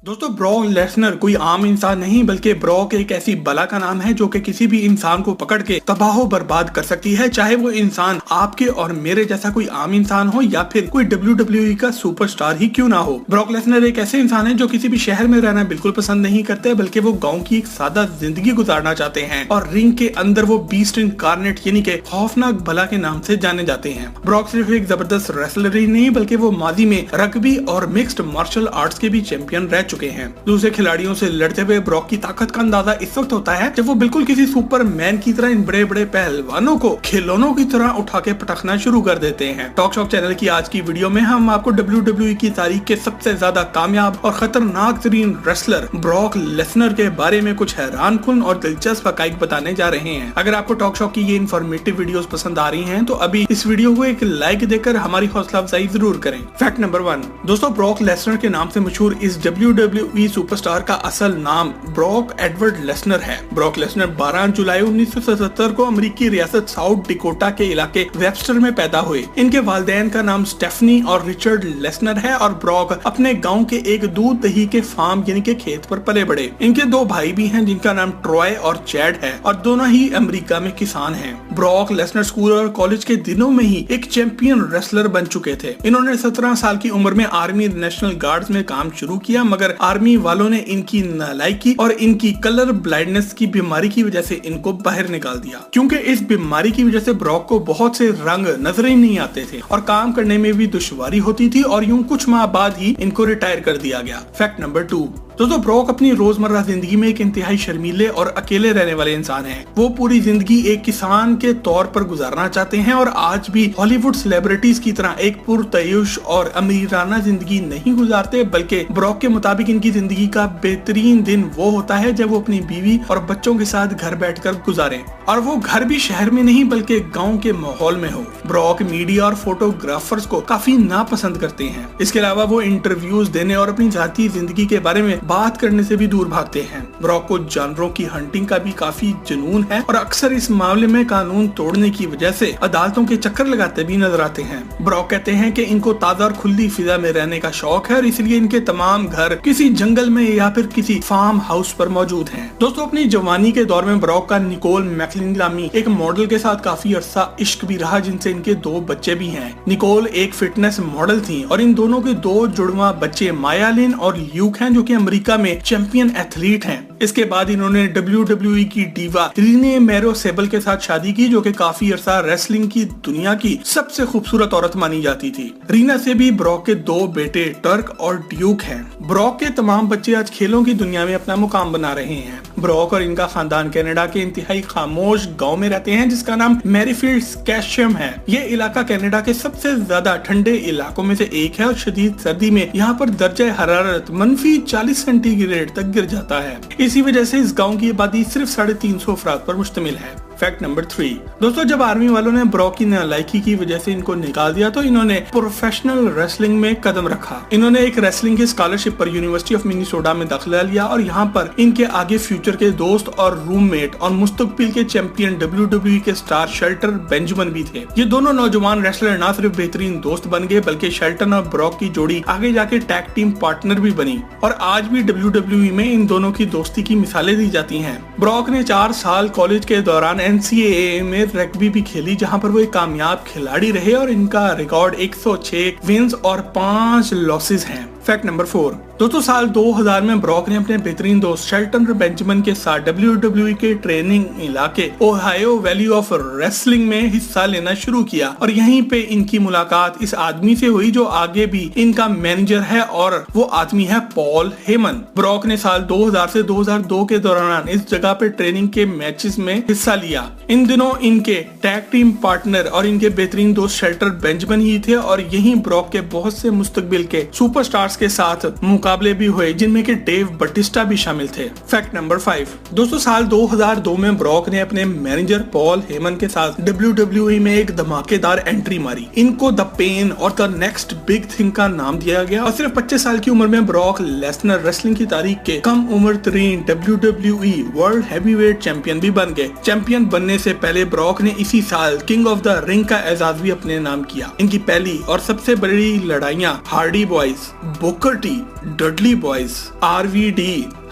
दोस्तों Brock Lesnar कोई आम इंसान नहीं बल्कि ब्रॉक एक ऐसी बला का नाम है जो कि किसी भी इंसान को पकड़ के तबाह बर्बाद कर सकती है, चाहे वो इंसान आपके और मेरे जैसा कोई आम इंसान हो या फिर कोई WWE का सुपरस्टार ही क्यों ना हो। ब्रॉक लेसनर एक ऐसे इंसान है जो किसी भी शहर में रहना बिल्कुल पसंद नहीं करते, बल्कि वो गाँव की एक सादा जिंदगी गुजारना चाहते हैं और रिंग के अंदर वो बीस्ट इनकार्नेट यानी कि खौफनाक बला के नाम से जाने जाते हैं। ब्रॉक सिर्फ एक जबरदस्त रेसलर ही नहीं बल्कि वो माजी में रग्बी और मिक्स्ड मार्शल आर्ट्स के भी चैंपियन रह चुके हैं। दूसरे खिलाड़ियों से लड़ते हुए ब्रॉक की ताकत का अंदाजा इस वक्त होता है जब वो बिल्कुल किसी सुपरमैन की तरह इन बड़े बड़े पहलवानों को खिलौनों की तरह उठा के पटकना शुरू कर देते हैं। टॉक शॉक चैनल की आज की वीडियो में हम आपको WWE की तारीख के सबसे ज्यादा कामयाब और खतरनाक तरीन रेसलर ब्रॉक लेसनर के बारे में कुछ हैरानकुन और दिलचस्प हकाइक बताने जा रहे हैं। अगर आपको टॉक शॉक की ये इन्फॉर्मेटिव वीडियोस पसंद आ रही हैं तो अभी इस वीडियो को एक लाइक देकर हमारी हौसला अफजाई जरूर करें। फैक्ट नंबर 1, दोस्तों ब्रॉक लेसनर के नाम से मशहूर इस WWE सुपरस्टार का असल नाम ब्रॉक एडवर्ड लेसनर है। ब्रॉक लेसनर 12 जुलाई 1977 को अमेरिकी रियासत साउथ डिकोटा के इलाके वेबस्टर में पैदा हुए। इनके वालिदैन का नाम स्टेफनी और रिचर्ड लेसनर है और ब्रॉक अपने गांव के एक दूध दही के फार्म यानी के खेत पर पले बड़े। इनके दो भाई भी हैं जिनका नाम ट्रॉय और चैड है और दोनों ही अमेरिका में किसान हैं। ब्रॉक लेसनर स्कूल और कॉलेज के दिनों में ही एक चैंपियन रेसलर बन चुके थे। इन्होंने 17 साल की उम्र में आर्मी नेशनल गार्ड्स में काम शुरू किया, मगर आर्मी वालों ने इनकी नालायकी और इनकी कलर ब्लाइंडनेस की बीमारी की वजह से इनको बाहर निकाल दिया, क्योंकि इस बीमारी की वजह से ब्रॉक को बहुत से रंग नजर ही नहीं आते थे और काम करने में भी दुश्वारी होती थी और यूं कुछ माह बाद ही इनको रिटायर कर दिया गया। फैक्ट नंबर 2, दोस्तों ब्रॉक अपनी रोजमर्रा जिंदगी में एक इंतहाई शर्मीले और अकेले रहने वाले इंसान हैं। वो पूरी जिंदगी एक किसान के तौर पर गुजारना चाहते हैं और आज भी हॉलीवुड सेलिब्रिटीज की तरह एक पुरतयुश और अमीराना जिंदगी नहीं गुजारते, बल्कि ब्रॉक के मुताबिक इनकी जिंदगी का बेहतरीन दिन वो होता है जब वो अपनी बीवी और बच्चों के साथ घर बैठकर गुजारें, और वो घर भी शहर में नहीं बल्कि गाँव के माहौल में हो। ब्रॉक मीडिया और फोटोग्राफर्स को काफी नापसंद करते हैं। इसके अलावा वो इंटरव्यूज देने और अपनी जाती जिंदगी के बारे में बात करने से भी दूर भागते हैं। ब्रॉक को जानवरों की हंटिंग का भी काफी जुनून है और अक्सर इस मामले में कानून तोड़ने की वजह से अदालतों के चक्कर लगाते भी नजर आते हैं। ब्रॉक कहते हैं कि इनको ताजा और खुली फिजा में रहने का शौक है और इसलिए इनके तमाम घर किसी जंगल में या फिर किसी फार्म हाउस पर मौजूद हैं। दोस्तों अपनी जवानी के दौर में ब्रॉक का निकोल मैकलिन नामी एक मॉडल के साथ काफी अरसा इश्क भी रहा, जिनसे इनके 2 बच्चे भी हैं। निकोल एक फिटनेस मॉडल थी और इन दोनों के 2 जुड़वा बच्चे मायालिन और ल्यूक हैं जो कि अमेरिका में चैंपियन एथलीट हैं। इसके बाद इन्होंने WWE की डीवा रीने मैरो सेबल के साथ शादी की, जो कि काफी अरसा रेसलिंग की दुनिया की सबसे खूबसूरत औरत मानी जाती थी। रीना से भी ब्रॉक के 2 बेटे टर्क और ड्यूक हैं। ब्रॉक के तमाम बच्चे आज खेलों की दुनिया में अपना मुकाम बना रहे हैं। ब्रॉक और इनका खानदान कनाडा के इंतहाई खामोश गांव में रहते हैं जिसका नाम मैरीफील्ड कैशम है। ये इलाका कनाडा के सबसे ज्यादा ठंडे इलाकों में से एक है और शदीद सर्दी में यहाँ पर दर्जा हरारत -40 सेंटीग्रेड तक गिर जाता है। इसी वजह से इस गांव की आबादी सिर्फ 350 अफराद पर मुश्तमिल है। फैक्ट नंबर 3, दोस्तों जब आर्मी वालों ने ब्रॉक की नालायकी की वजह से इनको निकाल दिया तो इन्होंने प्रोफेशनल रेसलिंग में कदम रखा। इन्होंने एक रेसलिंग की स्कॉलरशिप पर यूनिवर्सिटी ऑफ मिनीसोटा में दाखिला लिया और यहाँ पर इनके आगे फ्यूचर के दोस्त और रूममेट और मुस्तकबिल के चैंपियन WWE के स्टार शेल्टन बेंजामिन भी थे। ये दोनों नौजवान रेसलर न सिर्फ बेहतरीन दोस्त बन गए बल्कि शेल्टन और ब्रॉक की जोड़ी आगे जाके टैग टीम पार्टनर भी बनी और आज भी WWE में इन दोनों की दोस्ती की मिसालें दी जाती हैं। ब्रॉक ने 4 साल कॉलेज के दौरान NCAA में रग्बी भी खेली, जहां पर वो एक कामयाब खिलाड़ी रहे और इनका रिकॉर्ड 106 विन्स और 5 लॉसेस हैं। फैक्ट नंबर 4, दोस्तों साल 2000 में ब्रॉक ने अपने बेहतरीन दोस्त शेल्टन बेंजामिन के साथ WWE के ट्रेनिंग इलाके ओहायो वैली ऑफ रेसलिंग में हिस्सा लेना शुरू किया और यहीं पे इनकी मुलाकात इस आदमी से हुई जो आगे भी इनका मैनेजर है और वो आदमी है पॉल हेमन। ब्रॉक ने साल 2000 से 2002 के दौरान इस जगह पे ट्रेनिंग के मैचेस में हिस्सा लिया। इन दिनों इनके टैग टीम पार्टनर और इनके बेहतरीन दोस्त शेल्टन बेंजामिन ही थे और यहीं ब्रॉक के बहुत से मुस्तकबिल के सुपरस्टार्स के साथ मुकाबले भी हुए जिनमें कि डेव बटिस्टा भी शामिल थे। फैक्ट नंबर 5, दोस्तों साल 2002 में ब्रॉक ने अपने मैनेजर पॉल हेमन के साथ WWE में एक धमाकेदार एंट्री मारी। इनको द पेन और द नेक्स्ट बिग थिंग का नाम दिया गया और सिर्फ 25 साल की उम्र में ब्रॉक लेसनर रेसलिंग की तारीख के कम उम्र तरीन WWE वर्ल्ड हैवीवेट चैंपियन भी बन गए। चैंपियन बनने से पहले ब्रॉक ने इसी साल किंग ऑफ द रिंग का एजाज भी अपने नाम किया। इनकी पहली और सबसे बड़ी लड़ाइयाँ Hardy boys, Booker T, Dudley boys, RVD,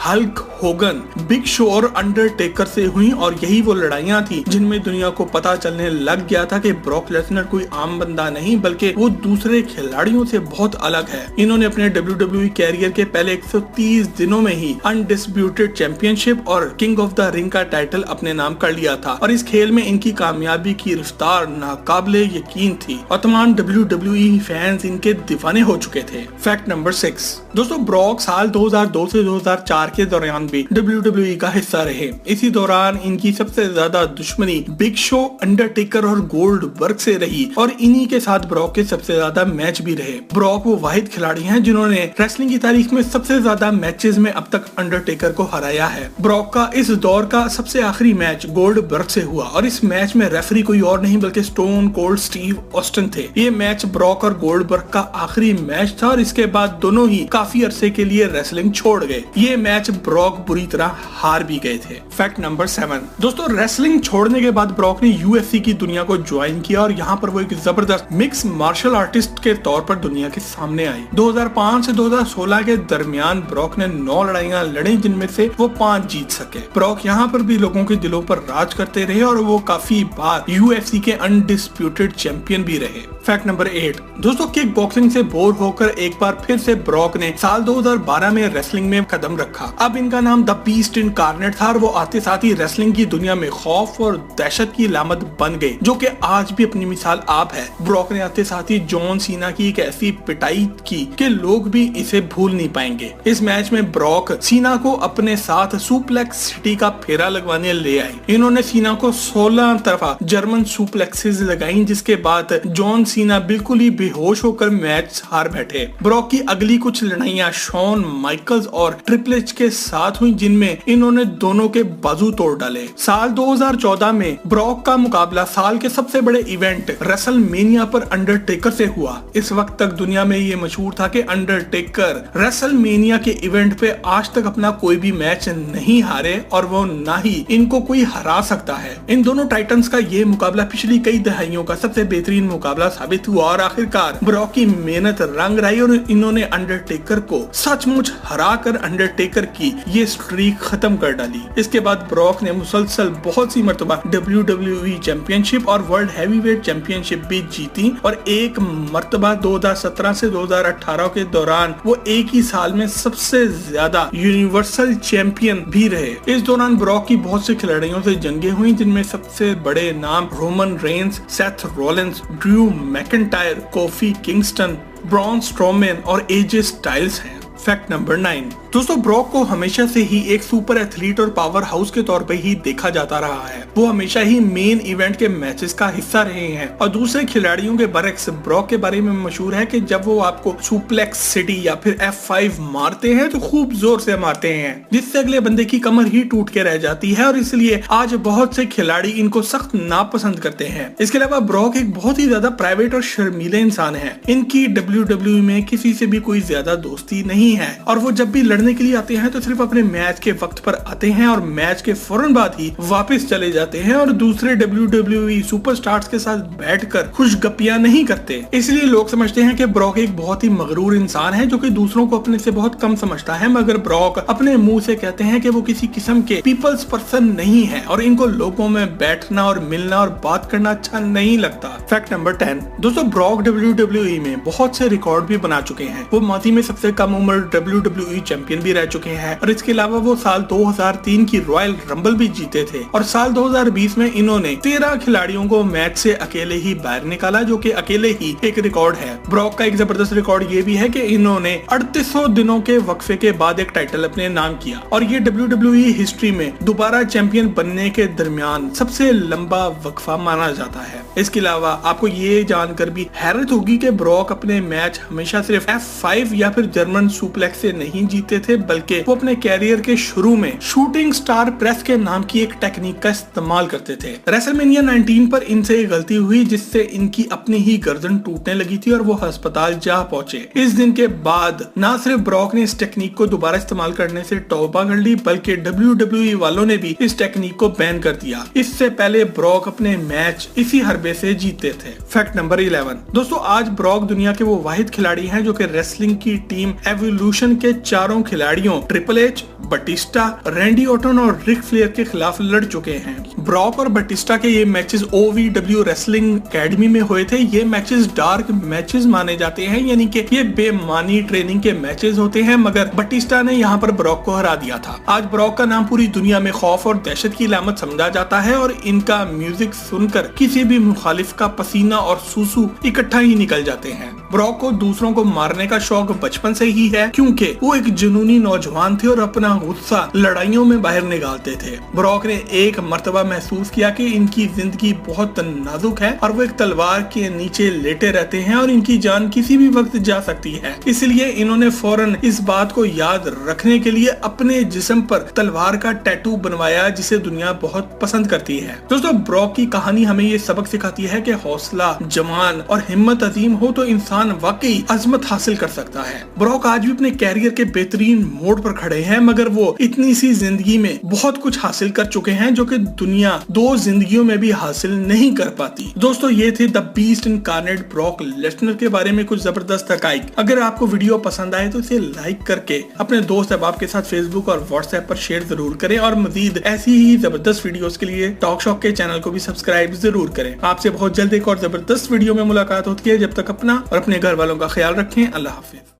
Hulk Hogan, big show और अंडरटेकर से हुई, और यही वो लड़ाइयां थी जिनमें दुनिया को पता चलने लग गया था कि ब्रॉक लेसनर कोई आम बंदा नहीं बल्कि वो दूसरे खिलाड़ियों से बहुत अलग है। इन्होंने अपने WWE कैरियर के पहले 130 दिनों में ही अनडिस्प्यूटेड चैंपियनशिप और किंग ऑफ द रिंग का टाइटल अपने नाम कर लिया था, और इस खेल में इनकी कामयाबी की रफ्तार नाकाबिले यकीन थी और तमाम WWE फैंस इनके दीवाने हो चुके थे। फैक्ट नंबर 6 दोस्तों, ब्रॉक साल 2002 से 2004 के दौरान भी WWE का हिस्सा रहे। इसी दौरान इनकी सबसे ज्यादा दुश्मनी बिग शो, अंडरटेकर और गोल्डबर्ग से रही, और इन्हीं के साथ ब्रॉक के सबसे ज्यादा मैच भी रहे। ब्रॉक वो वाहिद खिलाड़ी हैं जिन्होंने रेसलिंग की तारीख में सबसे ज्यादा मैचेस में अब तक अंडरटेकर को हराया है। ब्रॉक का इस दौर का सबसे आखिरी मैच गोल्डबर्ग से हुआ, और इस मैच में रेफरी कोई और नहीं बल्कि स्टोन कोल्ड स्टीव ऑस्टिन थे। ये मैच ब्रॉक और गोल्डबर्ग का आखिरी मैच था, और इसके बाद दोनों ही काफी अरसे के लिए रेसलिंग छोड़ गए। ये मैच ब्रॉक बुरी तरह हार भी गए थे। फैक्ट नंबर 7 दोस्तों, रेसलिंग छोड़ने के बाद ब्रॉक ने UFC की दुनिया को ज्वाइन किया, और यहाँ पर वो एक जबरदस्त मिक्स मार्शल आर्टिस्ट के तौर पर दुनिया के सामने आई। 2005 से 2016 के दरमियान ब्रॉक ने 9 लड़ाइयां लड़ी, जिनमें से वो 5 जीत सके। ब्रॉक यहाँ पर भी लोगों के दिलों पर राज करते रहे, और वो काफी बार UFC के अनडिस्प्यूटेड चैंपियन भी रहे। फैक्ट नंबर 8 दोस्तों, किक बॉक्सिंग से बोर होकर एक बार फिर से ब्रॉक ने साल 2012 में रेसलिंग में कदम रखा। अब इनका नाम द बीस्ट इनकार्नेट था, और वो आते साथ ही रेसलिंग की दुनिया में खौफ और दहशत की लामत बन गए, जो कि आज भी अपनी मिसाल आप है। ब्रॉक ने आते साथ ही जॉन सीना की एक ऐसी पिटाई की कि लोग भी इसे भूल नहीं पाएंगे। इस मैच में ब्रॉक सीना को अपने साथ सुप्लेक्स सिटी का फेरा लगवाने ले आए। इन्होंने सीना को 16 तरफा जर्मन सुप्लेक्सेस लगाई, जिसके बाद जॉन सीना बिल्कुल ही बेहोश होकर मैच हार बैठे। ब्रॉक की अगली कुछ लड़ाइयां शॉन माइकल्स और ट्रिपल एच के साथ हुई, जिनमें इन्होंने दोनों के बाजू तोड़ डाले। साल 2014 में ब्रॉक का मुकाबला साल के सबसे बड़े इवेंट रेसलमेनिया पर अंडरटेकर से हुआ। इस वक्त तक दुनिया में ये मशहूर था कि अंडरटेकर रेसलमेनिया के इवेंट पे आज तक अपना कोई भी मैच नहीं हारे, और वो ना ही इनको कोई हरा सकता है। इन दोनों टाइटन्स का ये मुकाबला पिछली कई दहाइयों का सबसे बेहतरीन मुकाबला साबित हुआ, और आखिरकार ब्रॉक की मेहनत रंग लाई, और इन्होंने अंडरटेकर को सचमुच हरा कर अंडरटेकर की ये स्ट्रीक खत्म कर डाली। इसके बाद ब्रॉक ने मुसलसल बहुत सी मर्तबा WWE चैंपियनशिप और वर्ल्ड हैवीवेट चैंपियनशिप भी जीती, और एक मर्तबा 2017 से 2018 के दौरान वो एक ही साल में सबसे ज्यादा यूनिवर्सल चैंपियन भी रहे। इस दौरान ब्रॉक की बहुत से खिलाड़ियों से जंगें हुई, जिनमें सबसे बड़े नाम Roman Reigns, Seth Rollins, Drew McIntyre, coffee Kingston, Braun Strowman और AJ स्टाइल्स हैं। फैक्ट नंबर 9 दोस्तों, ब्रॉक को हमेशा से ही एक सुपर एथलीट और पावर हाउस के तौर पे ही देखा जाता रहा है। वो हमेशा ही मेन इवेंट के मैचेस का हिस्सा रहे हैं, और दूसरे खिलाड़ियों के बरक्स ब्रॉक के बारे में मशहूर है कि जब वो आपको सुप्लेक्स सिटी या फिर F5 मारते हैं तो खूब जोर से मारते हैं, जिससे अगले बंदे की कमर ही टूट के रह जाती है, और इसलिए आज बहुत से खिलाड़ी इनको सख्त नापसंद करते हैं। इसके अलावा ब्रॉक एक बहुत ही ज्यादा प्राइवेट और शर्मीले इंसान है। इनकी WWE में किसी से भी कोई ज्यादा दोस्ती नहीं है, और वो जब भी लड़ने के लिए आते हैं तो सिर्फ अपने मैच के वक्त पर आते हैं, और मैच के फौरन बाद ही वापस चले जाते हैं, और दूसरे WWE सुपरस्टार्स के साथ बैठकर खुशगपियां नहीं करते। इसलिए लोग समझते हैं कि ब्रॉक एक बहुत ही मगरूर इंसान है, जो कि दूसरों को अपने से बहुत कम समझता है, मगर ब्रॉक अपने मुंह से कहते हैं कि वो किसी किस्म के पीपल्स पर्सन नहीं है, और इनको लोगों में बैठना और मिलना और बात करना अच्छा नहीं लगता। फैक्ट नंबर 10 दोस्तों, ब्रॉक WWE में बहुत से रिकॉर्ड भी बना चुके हैं। वो माजी में सबसे कम उम्र WWE चैंपियन भी रह चुके हैं, और इसके अलावा वो साल 2003 की रॉयल रंबल भी जीते थे, और साल 2020 में इन्होंने 13 खिलाड़ियों को मैच से अकेले ही बाहर निकाला, जो कि अकेले ही एक रिकॉर्ड है। ब्रॉक का एक जबरदस्त रिकॉर्ड ये भी है कि इन्होंने 3800 दिनों के वक्फे के बाद एक टाइटल अपने नाम किया, और ये WWE हिस्ट्री में दोबारा चैंपियन बनने के दरमियान सबसे लंबा वक्फा माना जाता है। इसके अलावा आपको ये जानकर भी हैरत होगी कि ब्रॉक अपने मैच हमेशा सिर्फ F5 या फिर जर्मन सुप्लेक्स से नहीं जीते थे, बल्कि वो अपने कैरियर के शुरू में शूटिंग स्टार प्रेस के नाम की एक टेक्निक का इस्तेमाल करते थे। रेसलमेनिया 19 पर इनसे एक गलती हुई जिससे इनकी अपनी ही गर्दन टूटने लगी थी और वो अस्पताल जा पहुंचे। इस दिन के बाद न सिर्फ ब्रॉक ने इस टेक्निक को दोबारा इस्तेमाल करने से तौबा कर ली, बल्कि WWE वालों ने भी इस टेक्निक को बैन कर दिया। इससे पहले ब्रॉक अपने मैच इसी हरबे से जीतते थे। फैक्ट नंबर 11 दोस्तों, आज ब्रॉक दुनिया के वो वाहिद खिलाड़ी हैं जो कि रेसलिंग की टीम एवोल्यूशन के चारों खिलाड़ियों Triple H, Batista, Randy Orton और रिक फ्लेयर के खिलाफ लड़ चुके हैं। ब्रॉक और बटिस्टा के ये मैचेस OVW रेसलिंग एकेडमी में हुए थे। ये मैचेस डार्क मैचेस माने जाते हैं, यानी कि ये बेमानी ट्रेनिंग के मैचेस होते हैं, मगर बटिस्टा ने यहाँ पर ब्रॉक को हरा दिया था। आज ब्रॉक का नाम पूरी दुनिया में खौफ और दहशत की अलामत समझा जाता है और इनका म्यूजिक सुनकर किसी भी मुखालिफ का पसीना और सूसू इकट्ठा ही निकल जाते हैं। ब्रॉक को दूसरों को मारने का शौक बचपन से ही है, क्योंकि वो एक जुनूनी नौजवान थे और अपना गुस्सा लड़ाइयों में बाहर निकालते थे। ब्रॉक ने एक मर्तबा महसूस किया कि इनकी जिंदगी बहुत नाजुक है और वो एक तलवार के नीचे लेटे रहते हैं और इनकी जान किसी भी वक्त जा सकती है। इसलिए इन्होंने फौरन इस बात को याद रखने के लिए अपने जिस्म पर तलवार का टैटू बनवाया, जिसे दुनिया बहुत पसंद करती है। दोस्तों, ब्रॉक की कहानी हमें ये सबक सिखाती है कि हौसला, जमान और हिम्मत अजीम हो तो इंसान वाकई अजमत हासिल कर सकता है। ब्रॉक आज भी अपने कैरियर के बेहतरीन मोड़ पर खड़े हैं, मगर वो इतनी सी जिंदगी में बहुत कुछ हासिल कर चुके हैं जो कि दुनिया 2 जिंदगियों में भी हासिल नहीं कर पाती। दोस्तों, ये थे the beast incarnate Brock Lesnar के बारे में कुछ जबरदस्त हकाइक। अगर आपको वीडियो पसंद आए तो इसे लाइक करके अपने दोस्त अहबाब के साथ फेसबुक और व्हाट्सएप पर शेयर जरूर करें और मजीद ऐसी ही जबरदस्त वीडियोस के लिए टॉक शॉक के चैनल को भी सब्सक्राइब जरूर करें। आपसे बहुत जल्द एक और जबरदस्त वीडियो में मुलाकात होती है। जब तक अपना और अपने घर वालों का ख्याल रखें। अल्लाह हाफिज।